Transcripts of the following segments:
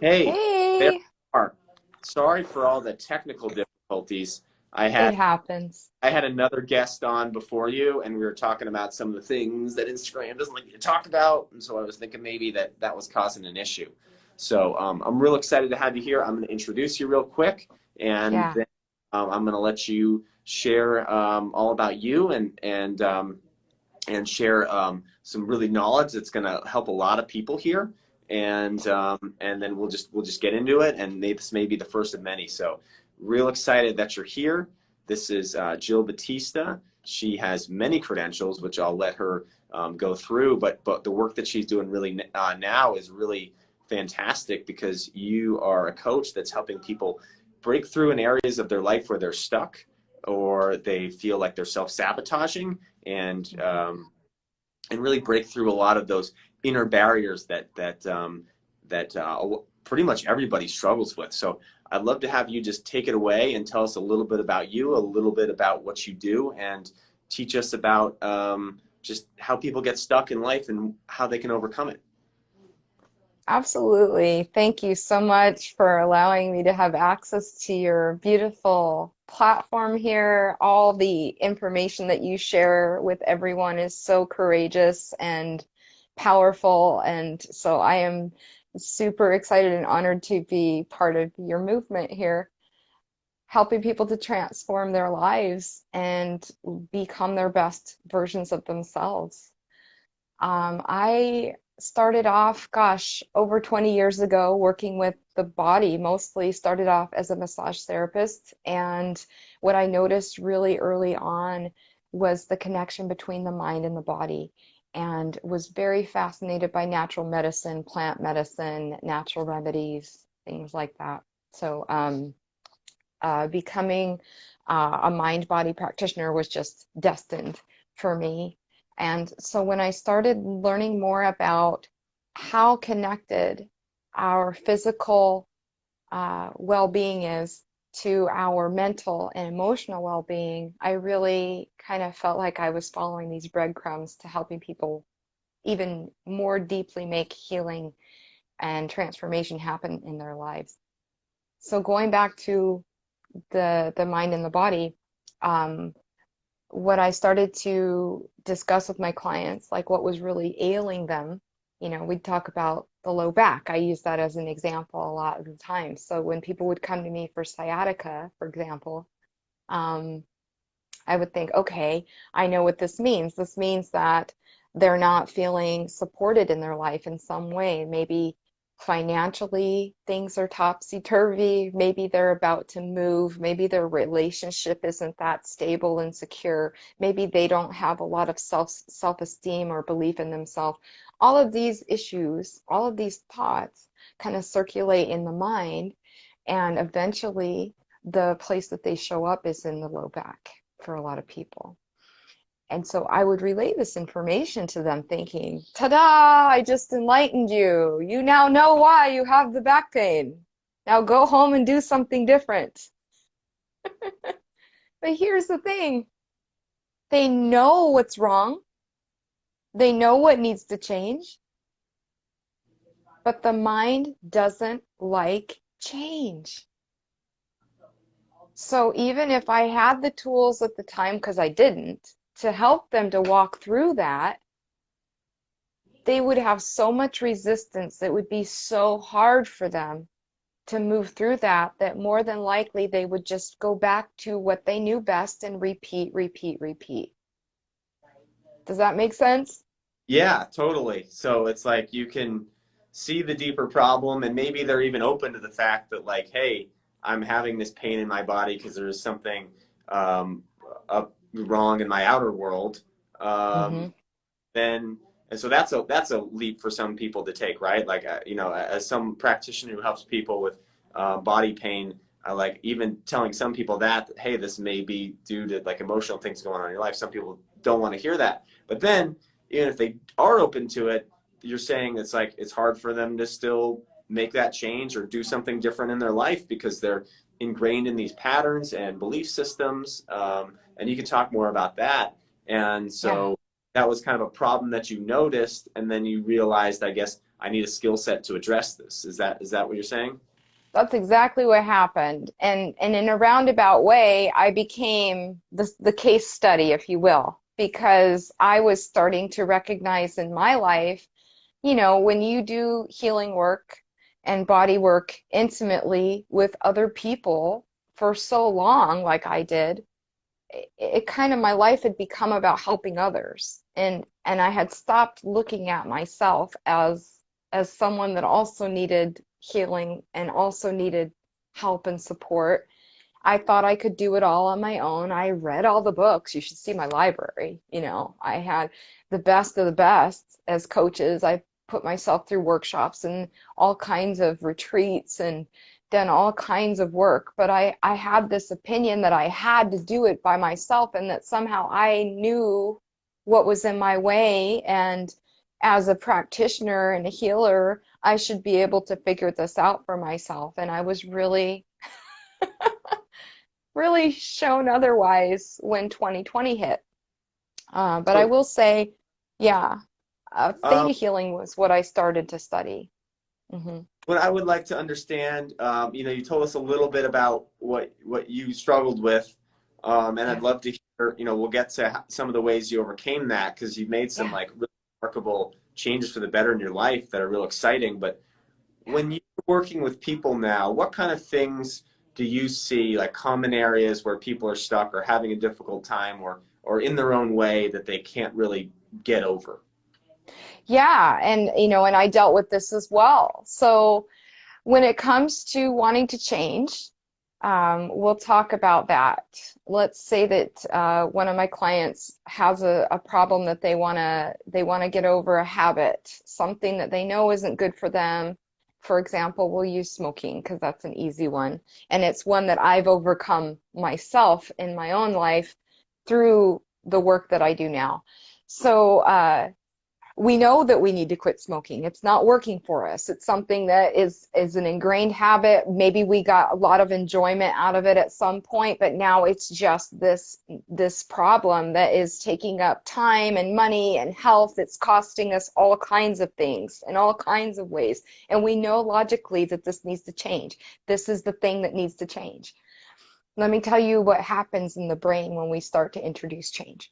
Hey, there we Hey, are. Sorry for all the technical difficulties. I it had happens. I had another guest on before you, and we were talking about some of the things that Instagram doesn't like you to talk about, and so I was thinking maybe that was causing an issue. So I'm real excited to have you here. I'm going to introduce you real quick, and Yeah, then I'm going to let you share all about you and share some really knowledge that's going to help a lot of people here. And then we'll just get into it, and this may be the first of many. So, real excited that you're here. This is Jill Batista. She has many credentials, which I'll let her go through. But the work that she's doing really now is really fantastic because you are a coach that's helping people break through in areas of their life where they're stuck or they feel like they're self-sabotaging and and really break through a lot of those inner barriers that pretty much everybody struggles with. So I'd love to have you just take it away and tell us a little bit about you, a little bit about what you do, and teach us about just how people get stuck in life and how they can overcome it. absolutely. Thank you so much for allowing me to have access to your beautiful platform here. All the information that you share with everyone is so courageous and powerful. And so I am super excited and honored to be part of your movement here, helping people to transform their lives and become their best versions of themselves. I started off, gosh, over 20 years ago working with the body, mostly started off as a massage therapist. And what I noticed really early on was the connection between the mind and the body, and was very fascinated by natural medicine, plant medicine, natural remedies, things like that. So, becoming a mind body practitioner was just destined for me. And so when I started learning more about how connected our physical well being is to our mental and emotional well being, I really kind of felt like I was following these breadcrumbs to helping people even more deeply make healing and transformation happen in their lives. So going back to the mind and the body, um, what I started to discuss with my clients, like what was really ailing them, we'd talk about the low back. I use that as an example a lot of the time. So when people would come to me for sciatica, for example, um, I would think, okay, I know what this means. This means that they're not feeling supported in their life in some way. Maybe financially things are topsy-turvy. Maybe they're about to move. Maybe their relationship isn't that stable and secure. Maybe they don't have a lot of self-esteem or belief in themselves. All of these issues, all of these thoughts kind of circulate in the mind, and eventually the place that they show up is in the low back for a lot of people. And so I would relay this information to them thinking, ta-da, I just enlightened you. You now know why you have the back pain. Now go home and do something different. But here's the thing. They know what's wrong. They know what needs to change, but the mind doesn't like change. So even if I had the tools at the time, because I didn't, to help them to walk through that, they would have so much resistance. It would be so hard for them to move through that, that more than likely they would just go back to what they knew best and repeat, repeat, repeat. Does that make sense? Yeah, totally. So it's like you can see the deeper problem, and maybe they're even open to the fact that, like, hey, I'm having this pain in my body because there's something um, up wrong in my outer world. Mm-hmm. Um, then, and so that's a leap for some people to take, right? Like, as some practitioner who helps people with body pain, I like even telling some people that, hey, this may be due to like emotional things going on in your life. Some people don't want to hear that, but then even if they are open to it, you're saying it's like it's hard for them to still make that change or do something different in their life because they're ingrained in these patterns and belief systems. And you can talk more about that. And Yeah. so that was kind of a problem that you noticed, and then you realized, I guess, I need a skill set to address this. Is that what you're saying? That's exactly what happened. And in a roundabout way, I became the case study, if you will, because I was starting to recognize in my life, when you do healing work and body work intimately with other people for so long, like I did, it kind of my life had become about helping others. And I had stopped looking at myself as someone that also needed healing and also needed help and support. I thought I could do it all on my own. I read all the books. You should see my library. I had the best of the best as coaches. I put myself through workshops and all kinds of retreats and done all kinds of work. But I had this opinion that I had to do it by myself and that somehow I knew what was in my way. And as a practitioner and a healer, I should be able to figure this out for myself. And I was really shown otherwise when 2020 hit. But I So will say, yeah, um, theta healing was what I started to study. Hmm. what I would like to understand, you told us a little bit about what you struggled with, and I'd Yeah, love to hear. We'll get to some of the ways you overcame that because you've made some yeah, like really remarkable changes for the better in your life that are real exciting. But yeah. when you're working with people now, what kind of things do you see, like common areas where people are stuck or having a difficult time or in their own way that they can't really get over? Yeah, and I dealt with this as well. So when it comes to wanting to change, we'll talk about that. Let's say that one of my clients has a problem that they wanna get over a habit, something that they know isn't good for them. For example, we'll use smoking because that's an easy one, and it's one that I've overcome myself in my own life through the work that I do now. So we know that we need to quit smoking. It's not working for us. It's something that is an ingrained habit. Maybe we got a lot of enjoyment out of it at some point, but now it's just this problem that is taking up time and money and health. It's costing us all kinds of things in all kinds of ways. And we know logically that this needs to change. This is the thing that needs to change. Let me tell you what happens in the brain when we start to introduce change.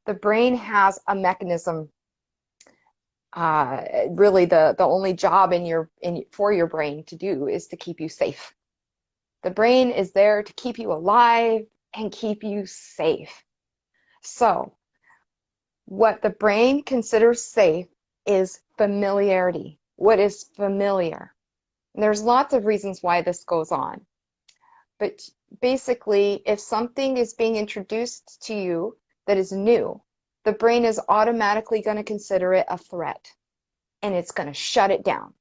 The brain has a mechanism, really the only job for your brain to do is to keep you safe. The brain is there to keep you alive and keep you safe. So what the brain considers safe is familiarity. What is familiar? And there's lots of reasons why this goes on. But basically, if something is being introduced to you that is new, the brain is automatically going to consider it a threat and it's going to shut it down,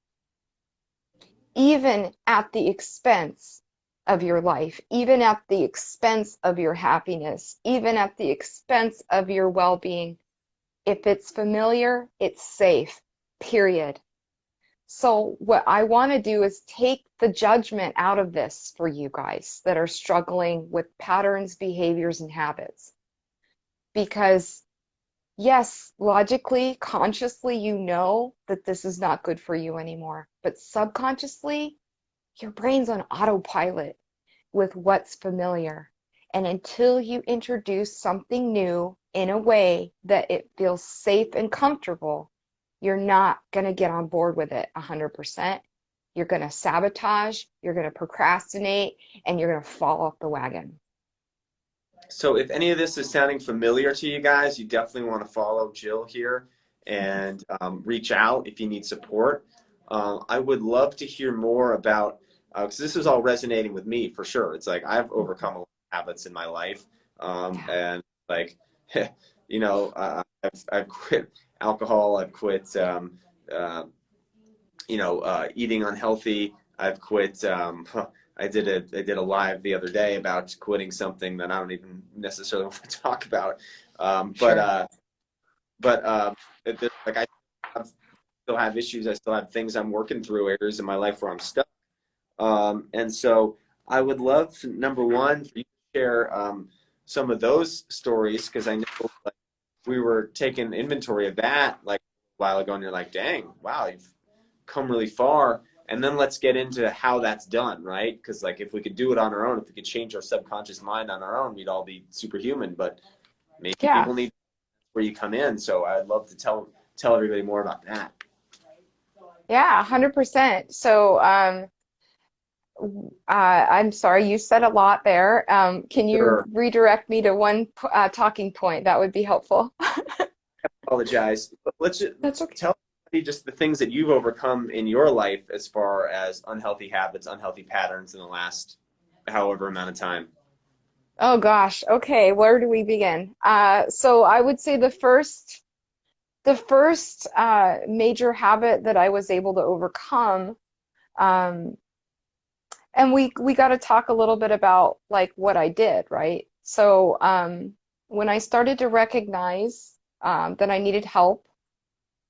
even at the expense of your life, even at the expense of your happiness, even at the expense of your well being. If it's familiar, it's safe, period. So, what I want to do is take the judgment out of this for you guys that are struggling with patterns, behaviors, and habits. Because yes, logically, consciously, you know that this is not good for you anymore. But subconsciously, your brain's on autopilot with what's familiar. And until you introduce something new in a way that it feels safe and comfortable, you're not going to get on board with it 100%. You're going to sabotage, you're going to procrastinate, and you're going to fall off the wagon. So if any of this is sounding familiar to you guys, you definitely want to follow Jill here and reach out if you need support. I would love to hear more about, because this is all resonating with me for sure. It's like I've overcome a lot of habits in my life, Yeah, and like, I've quit alcohol, I've quit, uh, eating unhealthy. I've quit. I did a live the other day about quitting something that I don't even necessarily want to talk about. Um, but sure. uh, but like still have issues. I still have things I'm working through, areas in my life where I'm stuck. And so I would love to, number one, for you to share some of those stories because I know like we were taking inventory of that like while ago and you're like, dang, wow, you've come really far. And then let's get into how that's done, right? Because like if we could do it on our own, if we could change our subconscious mind on our own, we'd all be superhuman. But maybe Yeah. people need where you come in. So I'd love to tell everybody more about that. Yeah, 100%. So, I'm sorry, you said a lot there. Can you Sure. redirect me to one talking point? That would be helpful. Apologize. But let's That's just okay. tell me just the things that you've overcome in your life as far as unhealthy habits, unhealthy patterns in the last however amount of time. Oh gosh. Okay, where do we begin? So I would say the first major habit that I was able to overcome, um, and we got to talk a little bit about like what I did, right? So when I started to recognize that I needed help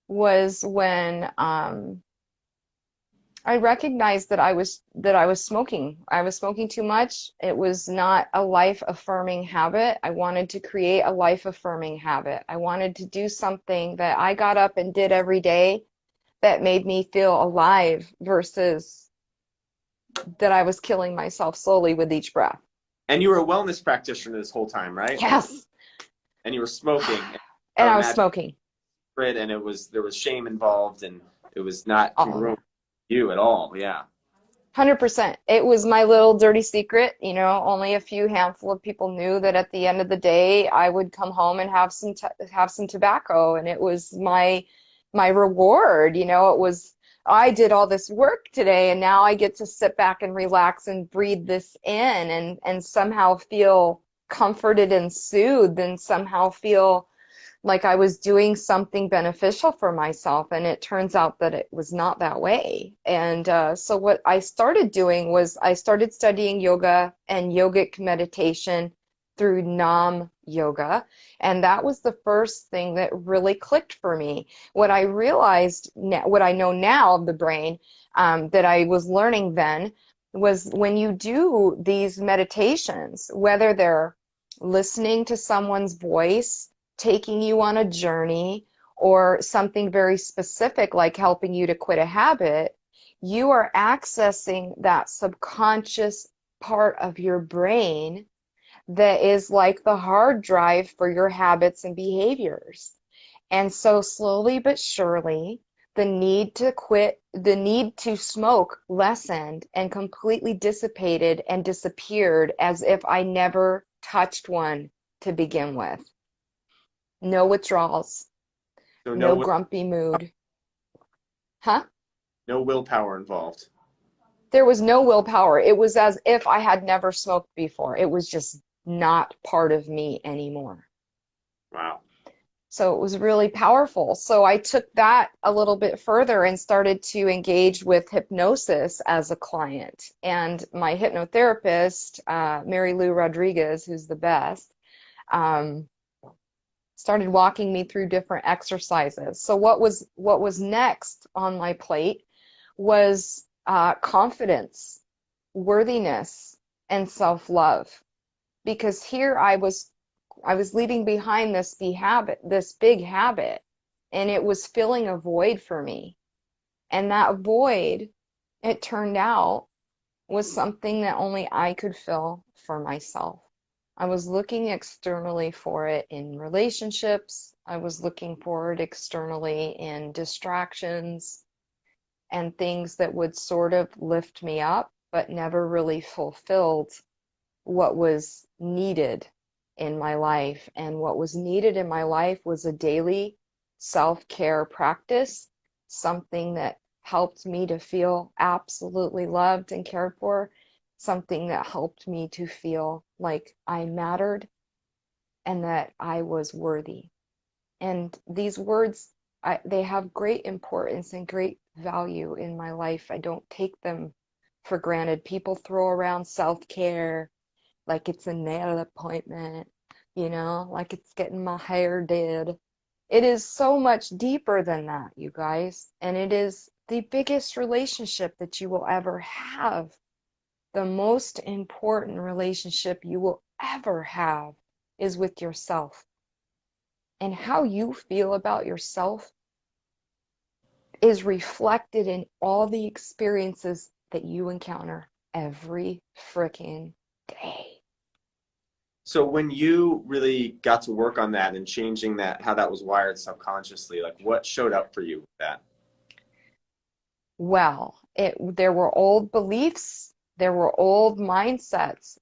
was when I recognized that I was smoking. I was smoking too much. It was not a life affirming habit. I wanted to create a life affirming habit. I wanted to do something that I got up and did every day that made me feel alive versus that I was killing myself slowly with each breath. And you were a wellness practitioner this whole time, right? Yes. And you were smoking. And I And would I was imagine smoking. it, and there was shame involved, and it was not All of congruent it. with you at all. Yeah. 100%. It was my little dirty secret. Only a few handful of people knew that at the end of the day, I would come home and have some tobacco, and it was my reward. It was I did all this work today, and now I get to sit back and relax and breathe this in, and somehow feel comforted and soothed, and somehow feel like I was doing something beneficial for myself, and it turns out that it was not that way. And so what I started doing was I started studying yoga and yogic meditation through Nam yoga, and that was the first thing that really clicked for me. What I realized, what I know now of the brain, that I was learning then, was when you do these meditations, whether they're listening to someone's voice, taking you on a journey, or something very specific like helping you to quit a habit, you are accessing that subconscious part of your brain that is like the hard drive for your habits and behaviors. And so slowly but surely, the need to smoke lessened and completely dissipated and disappeared as if I never touched one to begin with. No withdrawals, So no grumpy mood. Huh? no willpower involved. There was no willpower. It was as if I had never smoked before. It was just not part of me anymore. Wow. So it was really powerful. So I took that a little bit further and started to engage with hypnosis as a client. And my hypnotherapist, Mary Lou Rodriguez, who's the best, um, started walking me through different exercises. So what was next on my plate was confidence, worthiness, and self-love. Because here I was leaving behind this big habit, and it was filling a void for me. And that void, it turned out, was something that only I could fill for myself. I was looking externally for it in relationships. I was looking for it externally in distractions and things that would sort of lift me up, but never really fulfilled what was needed in my life. And what was needed in my life was a daily self-care practice, something that helped me to feel absolutely loved and cared for, something that helped me to feel like I mattered and that I was worthy. And these words, they have great importance and great value in my life. I don't take them for granted. People throw around self-care like it's a nail appointment, like it's getting my hair did. It is so much deeper than that, you guys. And it is the biggest relationship that you will ever have. The most important relationship you will ever have is with yourself. And how you feel about yourself is reflected in all the experiences that you encounter every freaking day. So when you really got to work on that and changing that, how that was wired subconsciously, like what showed up for you with that? Well, there were old beliefs, there were old mindsets,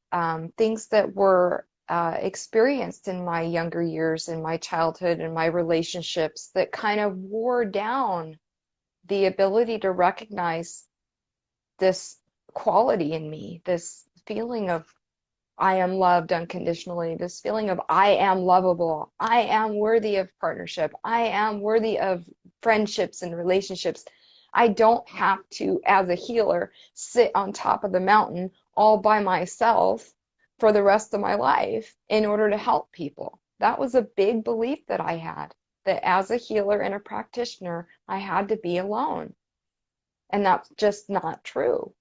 things that were experienced in my younger years, in my childhood, and my relationships that kind of wore down the ability to recognize this quality in me, this feeling of I am loved unconditionally, this feeling of I am lovable, I am worthy of partnership, I am worthy of friendships and relationships. I don't have to, as a healer, sit on top of the mountain all by myself for the rest of my life in order to help people. That was a big belief that I had, that as a healer and a practitioner, I had to be alone. And that's just not true.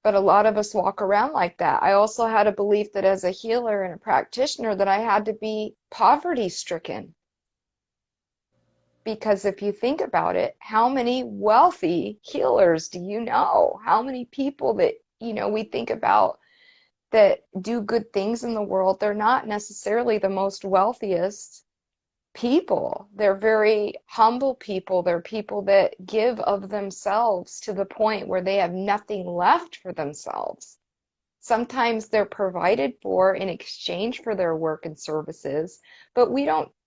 But a lot of us walk around like that. I also had a belief that as a healer and a practitioner that I had to be poverty stricken. Because if you think about it, how many wealthy healers do you know? How many people that, we think about that do good things in the world, they're not necessarily the most wealthiest people. They're very humble people. They're people that give of themselves to the point where they have nothing left for themselves. Sometimes they're provided for in exchange for their work and services, but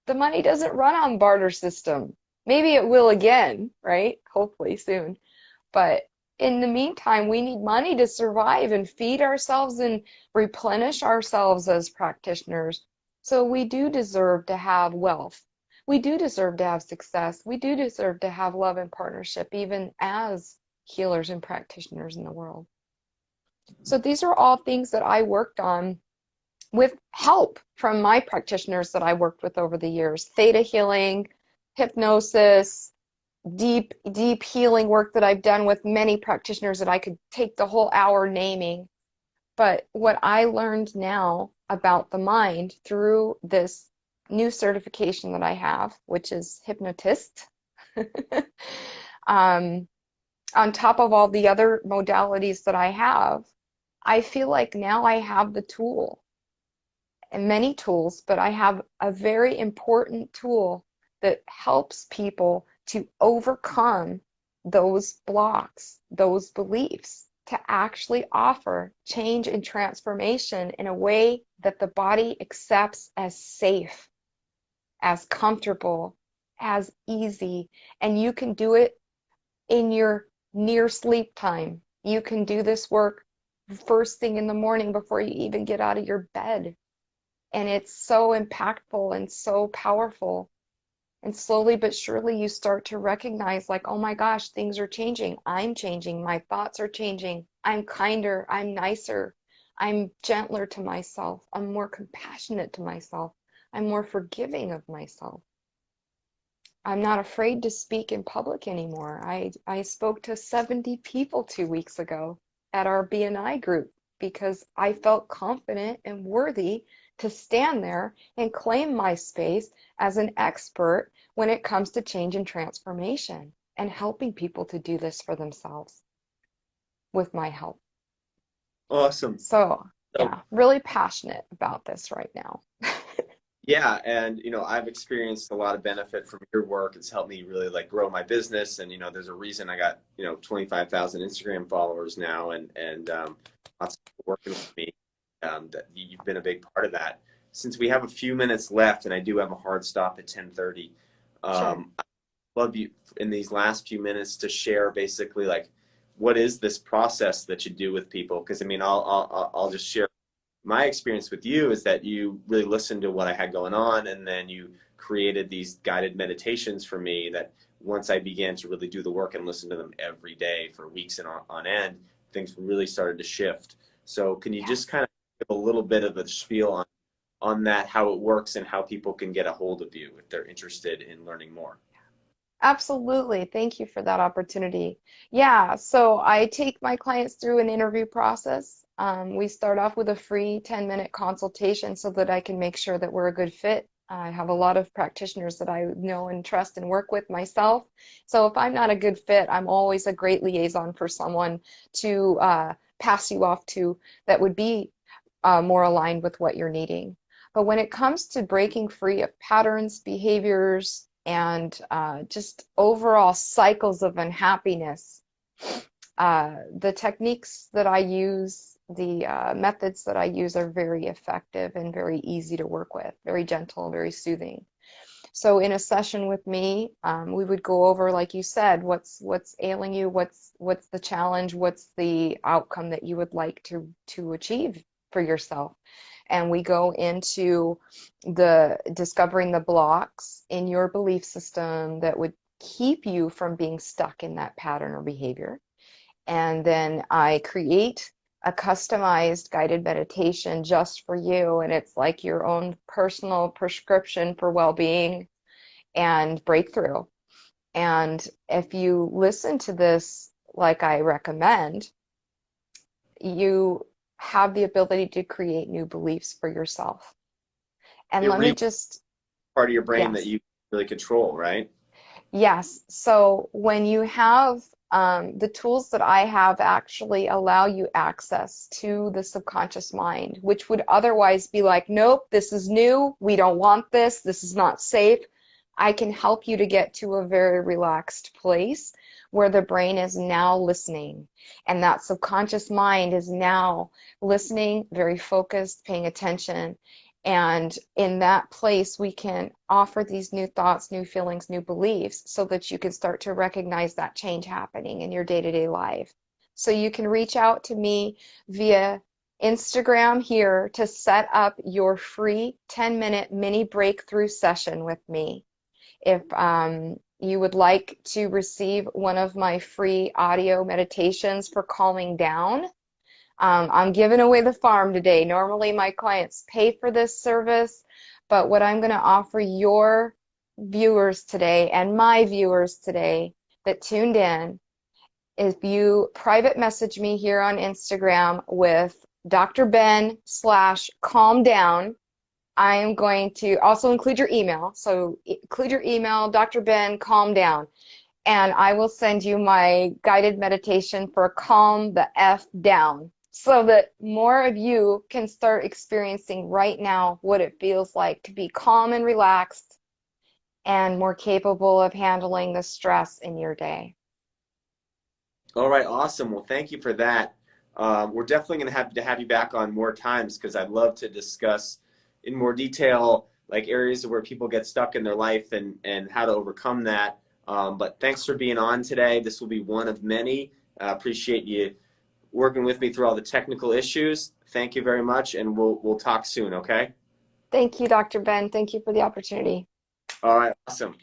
the money doesn't run on barter system. Maybe it will again, right? Hopefully soon. But in the meantime, we need money to survive and feed ourselves and replenish ourselves as practitioners. So we do deserve to have wealth. We do deserve to have success. We do deserve to have love and partnership, even as healers and practitioners in the world. So these are all things that I worked on with help from my practitioners that I worked with over the years. Theta healing, hypnosis, deep healing work that I've done with many practitioners that I could take the whole hour naming. But what I learned now about the mind through this new certification that I have, which is hypnotist, on top of all the other modalities that I have, I feel like now I have the tool and many tools, but I have a very important tool that helps people to overcome those blocks, those beliefs, to actually offer change and transformation in a way that the body accepts as safe, as comfortable, as easy. And you can do it in your near sleep time. You can do this work first thing in the morning before you even get out of your bed. And it's so impactful and so powerful. And slowly but surely you start to recognize, like, oh my gosh, things are changing. I'm changing. My thoughts are changing. I'm kinder. I'm nicer. I'm gentler to myself. I'm more compassionate to myself. I'm more forgiving of myself. I'm not afraid to speak in public anymore. I spoke to 70 people 2 weeks ago at our BNI group because I felt confident and worthy to stand there and claim my space as an expert when it comes to change and transformation and helping people to do this for themselves with my help. Awesome. So, So yeah, really passionate about this right now. yeah, and I've experienced a lot of benefit from your work. It's helped me really like grow my business, and there's a reason I got 25,000 Instagram followers now, and lots of people working with me. That you've been a big part of that. Since we have a few minutes left, and I do have a hard stop at 10:30, Sure. I'd love you in these last few minutes to share basically like what is this process that you do with people? Because I mean, I'll just share my experience with you is that you really listened to what I had going on, and then you created these guided meditations for me that once I began to really do the work and listen to them every day for weeks and on end, things really started to shift. So can you Yeah. just kind of give a little bit of a spiel on that, how it works and how people can get a hold of you if they're interested in learning more? Absolutely. Thank you for that opportunity. Yeah, so I take my clients through an interview process. We start off with a free 10-minute consultation so that I can make sure that we're a good fit I have a lot of practitioners that I know and trust and work with myself. So if I'm not a good fit, I'm always a great liaison for someone to pass you off to that would be more aligned with what you're needing. But when it comes to breaking free of patterns, behaviors, and just overall cycles of unhappiness, the techniques that I use, the methods that I use are very effective and very easy to work with, very gentle, very soothing. So in a session with me, we would go over, like you said, what's ailing you, what's the challenge, what's the outcome that you would like to achieve for yourself. And we go into the discovering the blocks in your belief system that would keep you from being stuck in that pattern or behavior. And then I create a customized guided meditation just for you. And it's like your own personal prescription for well-being and breakthrough. And if you listen to this like I recommend, you have the ability to create new beliefs for yourself. And It let me really just, part of your brain that yes. you really control, right? Yes. So when you have the tools that I have actually allow you access to the subconscious mind, which would otherwise be like, nope, this is new. We don't want this. This is not safe. I can help you to get to a very relaxed place where the brain is now listening. And that subconscious mind is now listening, very focused, paying attention. And in that place, we can offer these new thoughts, new feelings, new beliefs so that you can start to recognize that change happening in your day-to-day life. So you can reach out to me via Instagram here to set up your free 10-minute mini breakthrough session with me. If you would like to receive one of my free audio meditations for calming down, I'm giving away the farm today. Normally, my clients pay for this service, but what I'm going to offer your viewers today and my viewers today that tuned in, if you private message me here on Instagram with Dr. Ben slash calm down, I am going to also include your email. So include your email, Dr. Ben, calm down. And I will send you my guided meditation for calm the F down so that more of you can start experiencing right now what it feels like to be calm and relaxed and more capable of handling the stress in your day. All right, awesome. Well, thank you for that. We're definitely going to have you back on more times because I'd love to discuss in more detail like areas where people get stuck in their life and how to overcome that. But thanks for being on today. This will be one of many. Appreciate you working with me through all the technical issues. Thank you very much, and we'll talk soon, okay? Thank you, Dr. Ben. Thank you for the opportunity. All right, awesome.